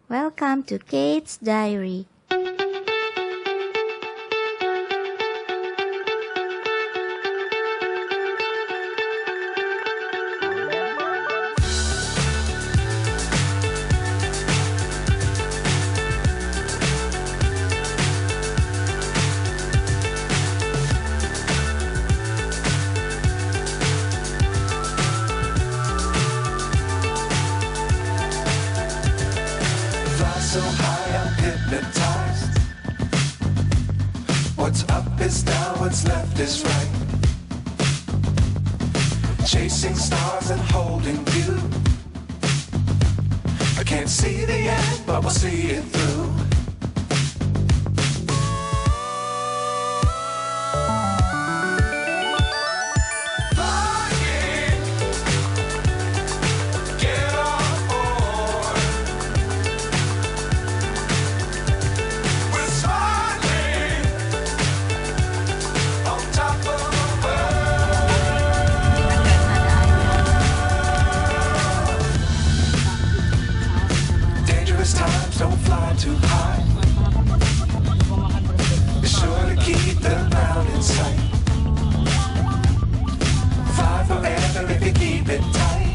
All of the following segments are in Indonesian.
Welcome to Kate's Diary. So high, I'm hypnotized. What's up is down, what's left is right. Chasing stars and holding you. I can't see the end, but we'll see it through. Times don't fly too high. Be sure to keep the ground in sight. Fly forever if you keep it tight.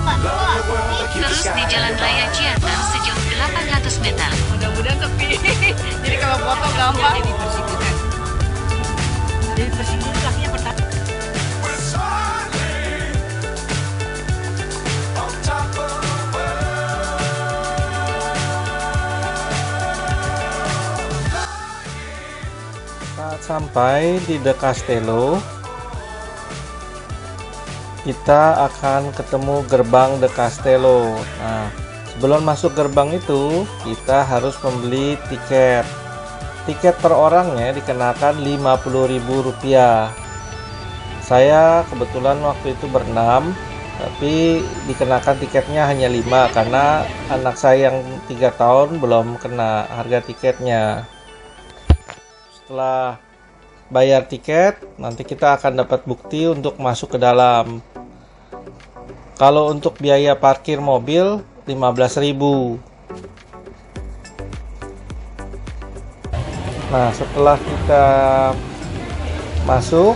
Love the world, but keep the Terus sky di Jalan Raya Ciater sejauh 800 meter. Mudah-mudahan sepi. Jadi kalau foto gampang. Jadi tersinggung kakinya pertama. We're soaring on top of the world. Saat sampai di The Castello, kita akan ketemu gerbang The Castello. Nah, sebelum masuk gerbang itu, kita harus membeli tiket. Tiket per orangnya dikenakan Rp50.000. Saya kebetulan waktu itu berenam, tapi dikenakan tiketnya hanya 5 karena anak saya yang 3 tahun belum kena harga tiketnya. Setelah bayar tiket, nanti kita akan dapat bukti untuk masuk ke dalam. Kalau untuk biaya parkir mobil 15.000. Nah, setelah kita masuk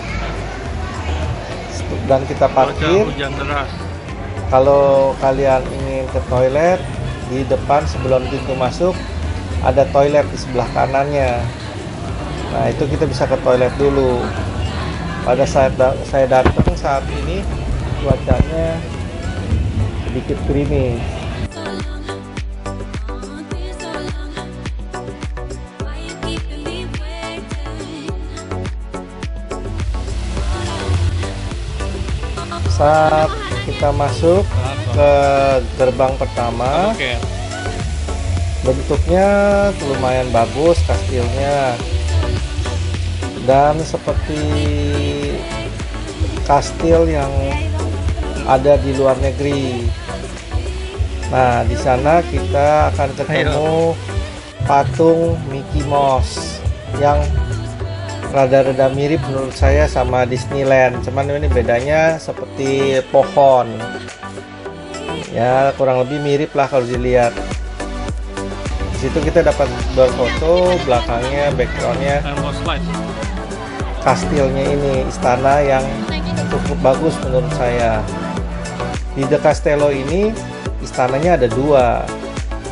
dan kita parkir, hujan deras. kalau kalian ingin ke toilet, di depan sebelum pintu masuk ada toilet di sebelah kanannya. Nah, itu kita bisa ke toilet dulu. Pada saat saya datang saat ini cuacanya sedikit gerimis. Saat kita masuk ke gerbang pertama, bentuknya lumayan bagus kastilnya, dan seperti kastil yang ada di luar negeri. Nah, di sana kita akan ketemu patung Mickey Mouse yang rada-rada mirip menurut saya sama Disneyland, cuman ini bedanya seperti pohon. Ya, kurang lebih mirip lah kalau dilihat. Di situ kita dapat berfoto, belakangnya backgroundnya kastilnya ini, istana yang cukup bagus menurut saya. Di The Castello ini istananya ada 2,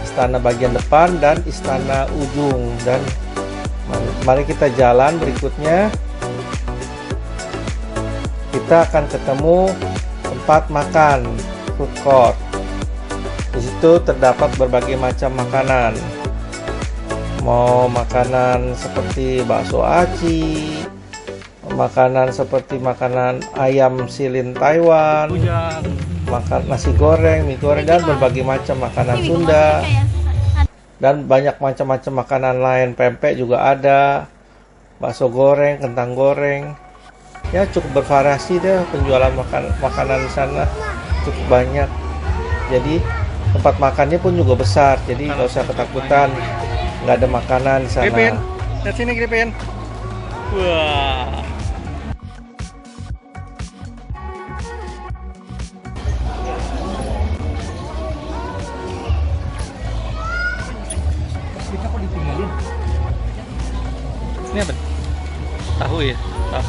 istana bagian depan dan istana ujung. Dan mari kita jalan berikutnya. Kita akan ketemu tempat makan, food court. Di situ terdapat berbagai macam makanan. Mau makanan seperti bakso aci, makanan seperti makanan ayam silin Taiwan, makan nasi goreng, mie goreng, dan berbagai macam makanan Sunda. Dan banyak macam-macam makanan lain, pempek juga ada, bakso goreng, kentang goreng. Ya, cukup bervariasi deh penjualan makanan di sana, cukup banyak. Jadi tempat makannya pun juga besar, jadi nggak usah ketakutan nggak ada makanan di sana. Gripin, lihat sini Gripin. Wah.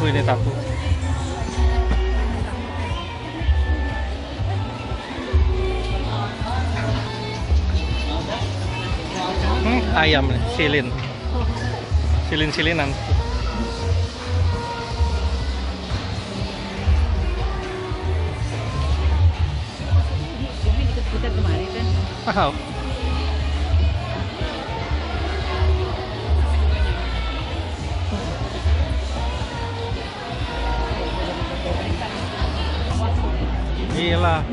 tahu ini tahu. Ayam nih, silin-silinan. Kita kemarin kan. Wow. Gila.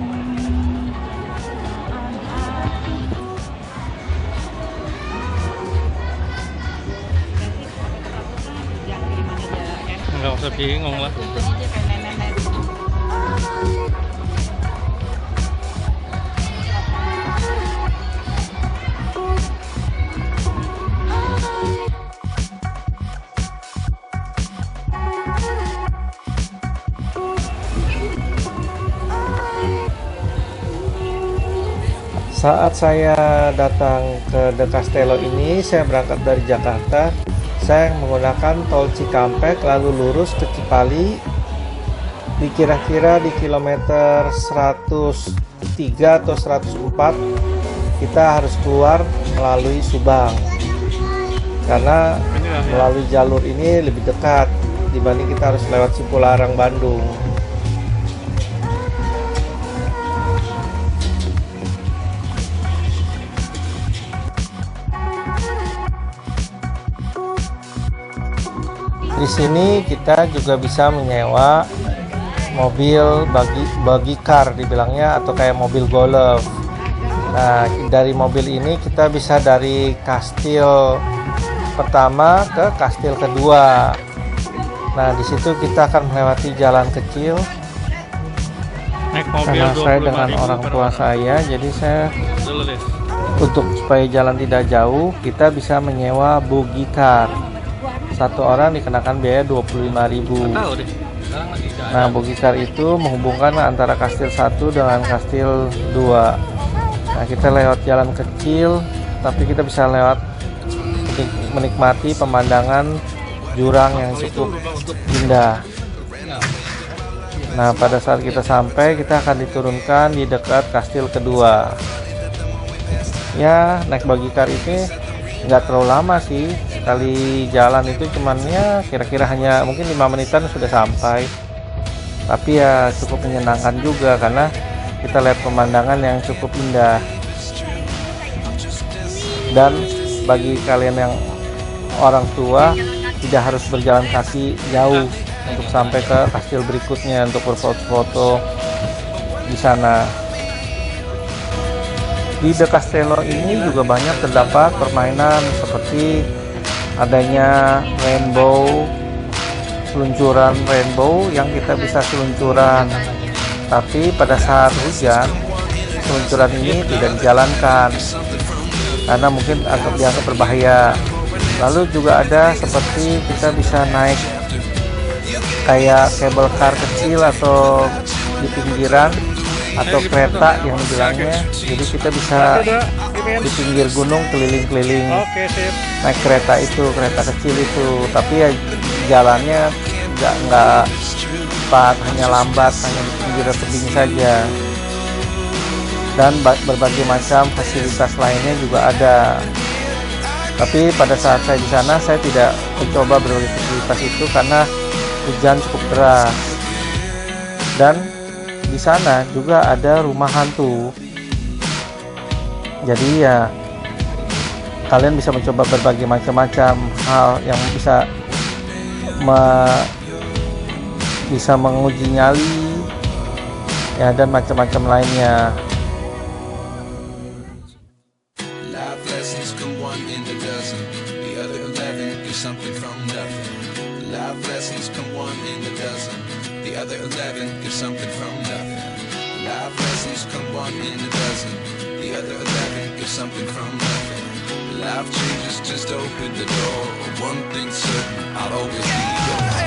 Yang kiriman aja kan. Nggak usah bingung lah. Tuntun aja kayak nenek-nenek. Saat saya datang ke The Castello ini, saya berangkat dari Jakarta. Saya menggunakan tol Cikampek lalu lurus ke Cipali. Di kira-kira di kilometer 103 atau 104 kita harus keluar melalui Subang. Karena melalui jalur ini lebih dekat dibanding kita harus lewat Cipularang, Bandung. Di sini kita juga bisa menyewa mobil bagi car dibilangnya, atau kayak mobil golf. Nah, dari mobil ini kita bisa dari kastil pertama ke kastil kedua. Nah, di situ kita akan melewati jalan kecil. Naik mobil Karena saya 25.000 dengan orang per tua saya, jadi saya Dulu deh. untuk supaya jalan tidak jauh, kita bisa menyewa buggy car. Satu orang dikenakan biaya 25.000. Tahu deh. Sekarang lagi nggak ada. Nah, buggy car itu menghubungkan antara kastil 1 dengan kastil 2. Nah, kita lewat jalan kecil, tapi kita bisa lewat menikmati pemandangan jurang yang cukup indah. Nah, pada saat kita sampai, kita akan diturunkan di dekat kastil kedua. Ya, naik buggy car ini nggak terlalu lama sih. Sekali jalan itu cuman ya kira-kira hanya mungkin 5 menitan sudah sampai. Tapi ya cukup menyenangkan juga karena kita lihat pemandangan yang cukup indah. Dan bagi kalian yang orang tua tidak harus berjalan kaki jauh untuk sampai ke kastil berikutnya untuk berfoto-foto di sana. Di The Castello ini juga banyak terdapat permainan seperti adanya rainbow, seluncuran rainbow yang kita bisa seluncuran. Tapi pada saat hujan, seluncuran ini tidak dijalankan karena mungkin dianggap berbahaya. Lalu juga ada seperti kita bisa naik kayak cable car kecil atau di pinggiran atau kereta yang dibilangnya. Jadi kita bisa di pinggir gunung keliling-keliling Oke, sip. naik kereta itu, kereta kecil itu. Tapi ya jalannya nggak cepat, hanya lambat, hanya di pinggir tebing saja. Dan berbagai macam fasilitas lainnya juga ada. Tapi pada saat saya di sana, saya tidak mencoba berbagai fasilitas itu karena hujan cukup deras. Dan di sana juga ada rumah hantu. Jadi ya kalian bisa mencoba berbagai macam-macam hal yang bisa menguji nyali ya, dan macam-macam lainnya. Life lessons come one in a dozen. The other 11 get something from nothing. Life lessons come one in a dozen. The other 11 get something from nothing. Life lessons come one in a dozen. The other 11 get something from nothing. Life changes, just open the door. One thing's certain, I'll always be yours.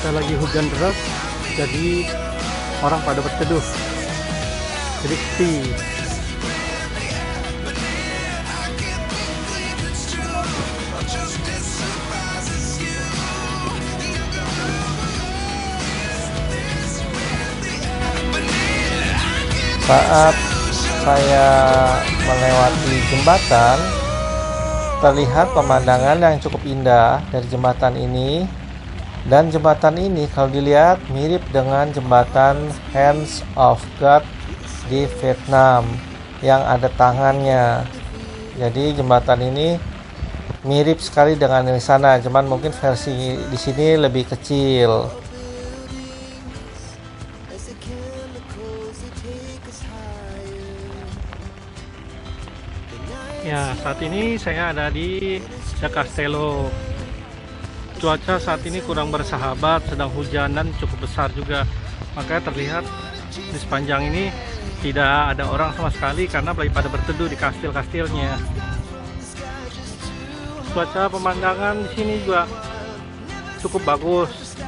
cuaca lagi hujan deras, jadi orang pada berteduh, jadi sepi. Saat saya melewati jembatan, terlihat pemandangan yang cukup indah dari jembatan ini. Dan jembatan ini kalau dilihat mirip dengan jembatan Hands of God di Vietnam yang ada tangannya. Jadi jembatan ini mirip sekali dengan yang di sana, cuman mungkin versi di sini lebih kecil. Ya, saat ini saya ada di Da Castello. Cuaca saat ini kurang bersahabat, sedang hujan dan cukup besar juga. Makanya terlihat di sepanjang ini tidak ada orang sama sekali karena lagi pada berteduh di kastil-kastilnya. Cuaca pemandangan di sini juga cukup bagus.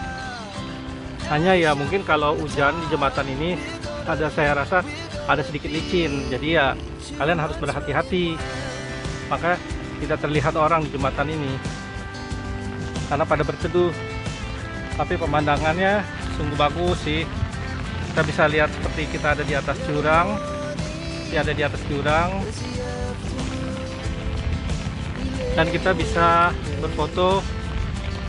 Hanya ya mungkin kalau hujan di jembatan ini saya rasa ada sedikit licin. Jadi ya kalian harus berhati-hati. Maka tidak terlihat orang di jembatan ini karena pada berteduh. Tapi pemandangannya sungguh bagus sih. Kita bisa lihat seperti kita ada di atas jurang. Dan kita bisa berfoto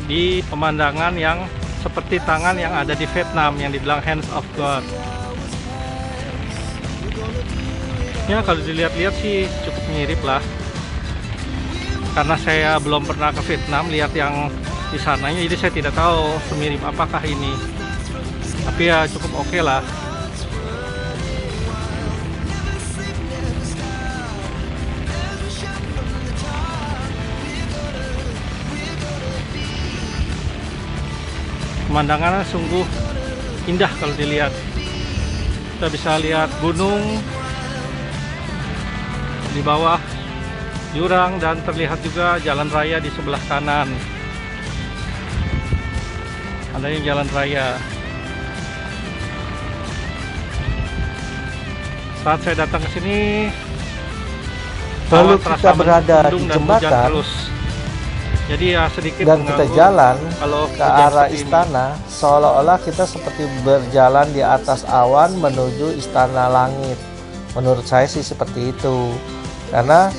di pemandangan yang seperti tangan yang ada di Vietnam yang dibilang Hands of God. Ya kalau dilihat-lihat sih cukup mirip lah. Karena saya belum pernah ke Vietnam lihat yang di sananya, jadi saya tidak tahu semirip apakah ini. Tapi ya cukup oke lah. Pemandangannya sungguh indah kalau dilihat. Kita bisa lihat gunung di bawah jurang dan terlihat juga jalan raya di sebelah kanan. Adanya jalan raya. Saat saya datang ke sini, Lalu kita berada di jembatan jadi ya sedikit dan kita jalan ke arah ini. istana, seolah-olah kita seperti berjalan di atas awan menuju istana langit. Menurut saya sih seperti itu, karena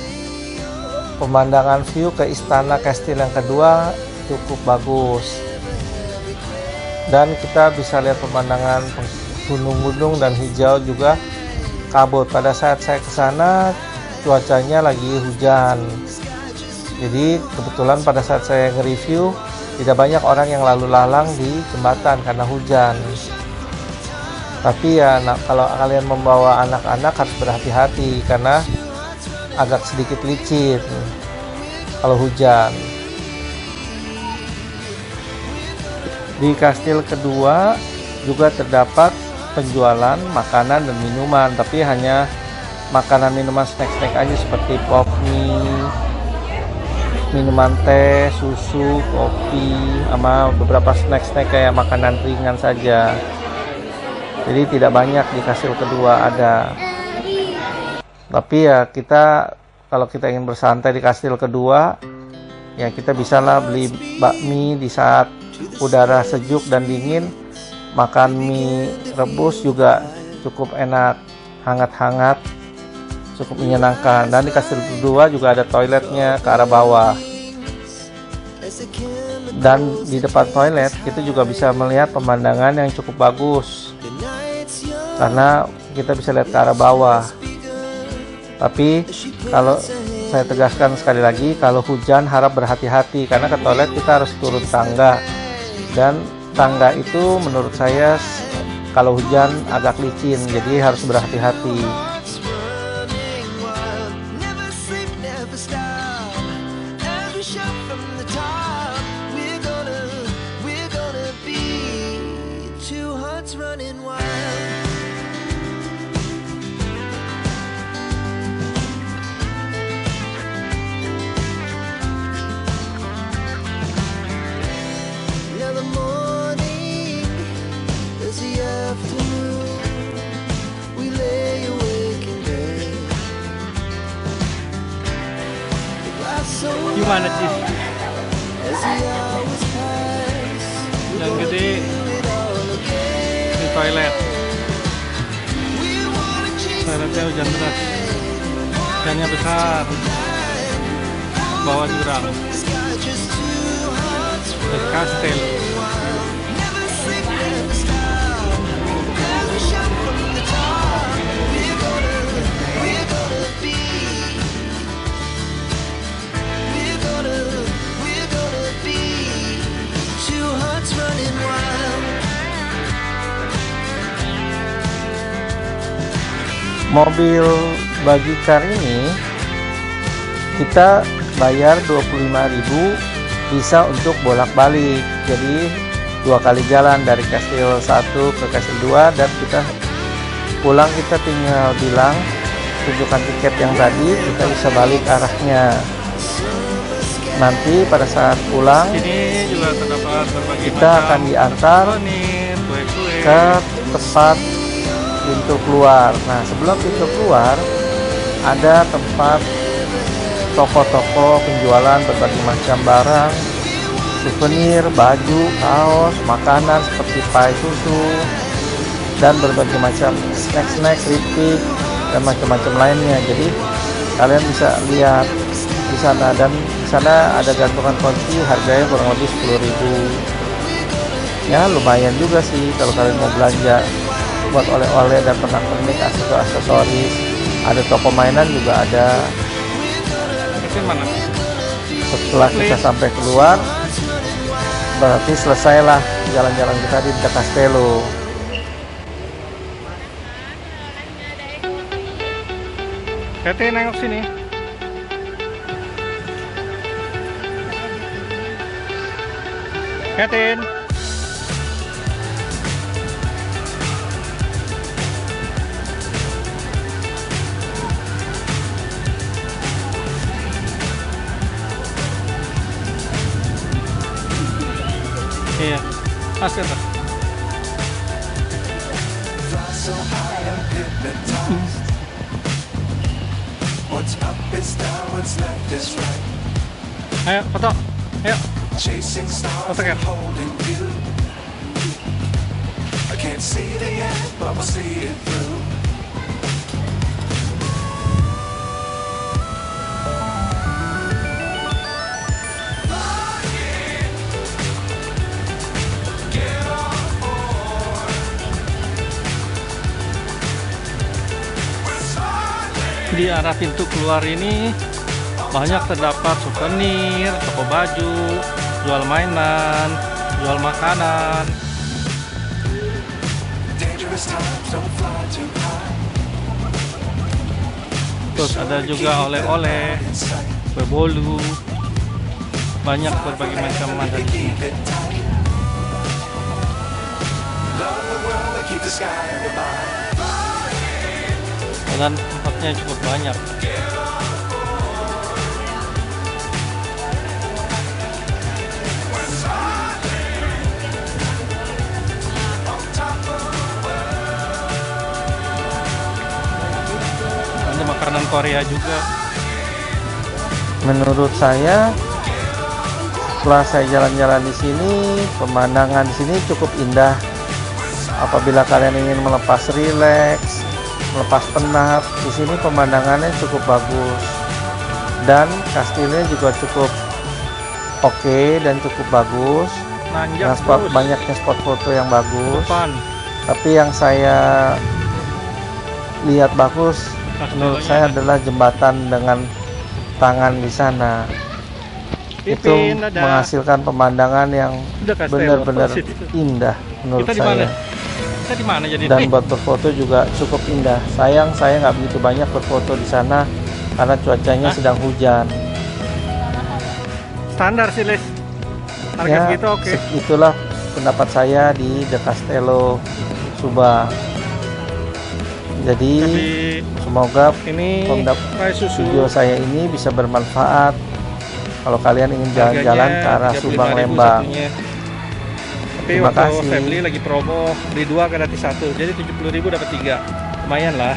pemandangan view ke istana kastil yang kedua cukup bagus, dan kita bisa lihat pemandangan gunung-gunung dan hijau juga kabut. Pada saat saya ke sana cuacanya lagi hujan, jadi kebetulan pada saat saya nge-review tidak banyak orang yang lalu lalang di jembatan karena hujan. Tapi ya kalau kalian membawa anak-anak harus berhati-hati karena agak sedikit licin kalau hujan. Di kastil kedua juga terdapat penjualan makanan dan minuman, tapi hanya makanan minuman snack-snack aja seperti pop mie, minuman teh, susu, kopi, sama beberapa snack-snack kayak makanan ringan saja. Jadi tidak banyak di kastil kedua ada. Tapi ya kalau kita ingin bersantai di kastil kedua, ya kita bisalah beli bakmi di saat udara sejuk dan dingin. Makan mie rebus juga cukup enak, hangat-hangat, cukup menyenangkan. Dan di kastil kedua juga ada toiletnya ke arah bawah. Dan di depan toilet kita juga bisa melihat pemandangan yang cukup bagus, karena kita bisa lihat ke arah bawah. Tapi kalau saya tegaskan sekali lagi, kalau hujan harap berhati-hati karena ke toilet kita harus turun tangga, dan tangga itu menurut saya kalau hujan agak licin, jadi harus berhati-hati. Gimana sih? Yang gede di toilet. Toiletnya hujan deras. Hujannya besar. Bawah jurang. The Castle. Mobil bagikan ini kita bayar 25.000, bisa untuk bolak-balik. Jadi 2 kali jalan dari Kastil 1 ke Kastil 2, dan kita pulang kita tinggal bilang tunjukkan tiket yang tadi, kita bisa balik arahnya. Nanti pada saat pulang Ini juga terdapat berbagai kita macam akan diantar souvenir, kue-kue. ke tempat pintu keluar. Nah, sebelum pintu keluar ada tempat toko-toko penjualan berbagai macam barang, souvenir, baju, kaos, makanan seperti pai susu, dan berbagai macam snack-snack, keripik, dan macam-macam lainnya. Jadi kalian bisa lihat di sana, dan di sana ada gantungan kunci, harganya kurang lebih 10.000. Ya, lumayan juga sih kalau kalian mau belanja buat oleh-oleh dan pernak-pernik, aksesoris. Ada toko mainan juga ada. Itu mana? Setelah kita sampai keluar, berarti selesailah jalan-jalan kita di The Castello. Kete nengok sini. Katin. Iya, asik tuh. Ayo, foto. Ayo. Foto kan? Di arah pintu keluar ini banyak terdapat souvenir, toko baju, jual mainan, jual makanan. Terus ada juga oleh-oleh, kue bolu, banyak berbagai macam ada di sini. Dan tempatnya cukup banyak. Ada makanan Korea juga. Menurut saya, setelah saya jalan-jalan di sini, pemandangan di sini cukup indah. Apabila kalian ingin melepas rileks, melepas penat, di sini pemandangannya cukup bagus, dan kastilnya juga cukup oke dan cukup bagus. Nanjak Nah, terus. banyaknya spot foto yang bagus. Depan. Tapi yang saya lihat bagus menurut saya adalah jembatan dengan tangan di sana. Itu Pipin, ada. menghasilkan pemandangan yang Udah Castello, benar-benar situ. indah menurut Kita di mana? saya. Kita di mana jadi? Dan buat berfoto juga cukup indah. Sayang saya nggak begitu banyak berfoto di sana karena cuacanya Hah? sedang hujan. Standar sih, Les. Harga Ya, segitu oke. itulah pendapat saya di The Castello Subang. Jadi Tapi semoga ini pai susu. video saya ini bisa bermanfaat kalau kalian ingin Harganya jalan-jalan ke arah 35.000 Subang Lembang. satunya. Tapi Terima waktu kasih. saya beli lagi promo, beli 2 gratis 1. Jadi 70.000 dapat 3. Lumayan lah.